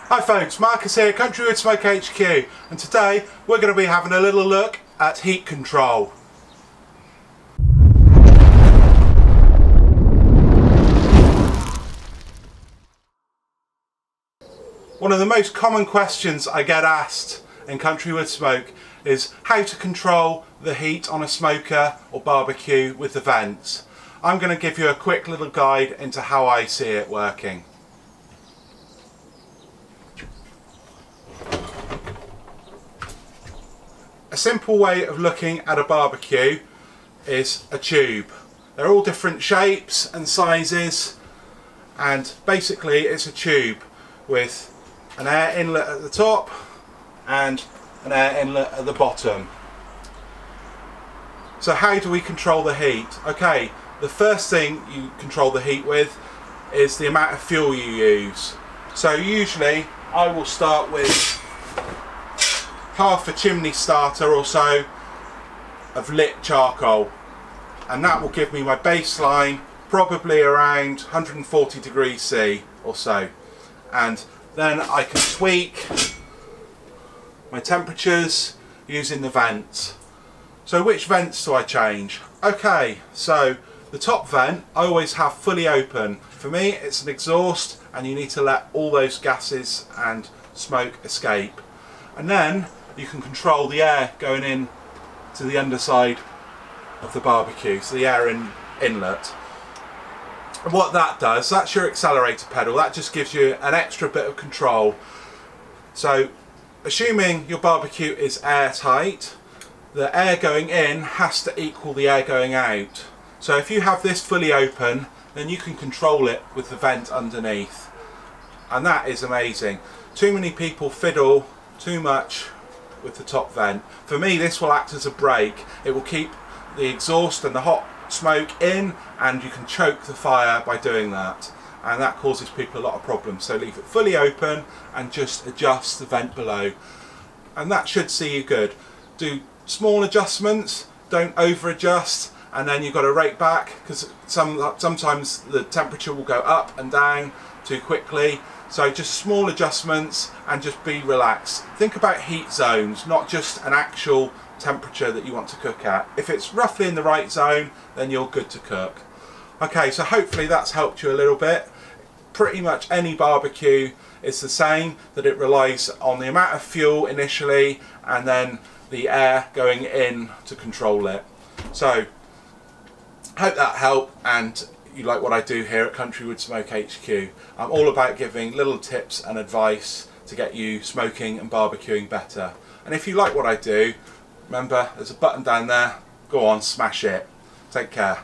Hi folks, Marcus here, Country Wood Smoke HQ, and today we're going to be having a little look at heat control. One of the most common questions I get asked in Country Wood Smoke is how to control the heat on a smoker or barbecue with the vents. I'm going to give you a quick little guide into how I see it working. A simple way of looking at a barbecue is a tube. They're all different shapes and sizes, and basically it's a tube with an air inlet at the top and an air inlet at the bottom. So how do we control the heat? Okay, the first thing you control the heat with is the amount of fuel you use. So usually I will start with half a chimney starter or so of lit charcoal, and that will give me my baseline probably around 140 degrees C or so, and then I can tweak my temperatures using the vents. So which vents do I change? Okay, so the top vent I always have fully open. For me it's an exhaust, and you need to let all those gases and smoke escape, and then you can control the air going in to the underside of the barbecue, so the air inlet. And what that does, that's your accelerator pedal, that just gives you an extra bit of control. So assuming your barbecue is airtight, the air going in has to equal the air going out. So if you have this fully open, then you can control it with the vent underneath, and that is amazing. Too many people fiddle too much with the top vent. For me this will act as a brake. It will keep the exhaust and the hot smoke in, and you can choke the fire by doing that, and that causes people a lot of problems. So leave it fully open and just adjust the vent below, and that should see you good. Do small adjustments, don't over adjust, and then you've got to rake back, because sometimes the temperature will go up and down too quickly. So just small adjustments and just be relaxed. Think about heat zones, not just an actual temperature that you want to cook at. If it's roughly in the right zone, then you're good to cook. Okay, so hopefully that's helped you a little bit. Pretty much any barbecue is the same, that it relies on the amount of fuel initially and then the air going in to control it. So hope that helped, and you like what I do here at Country Wood Smoke HQ. I'm all about giving little tips and advice to get you smoking and barbecuing better. And if you like what I do, remember there's a button down there, go on, smash it. Take care.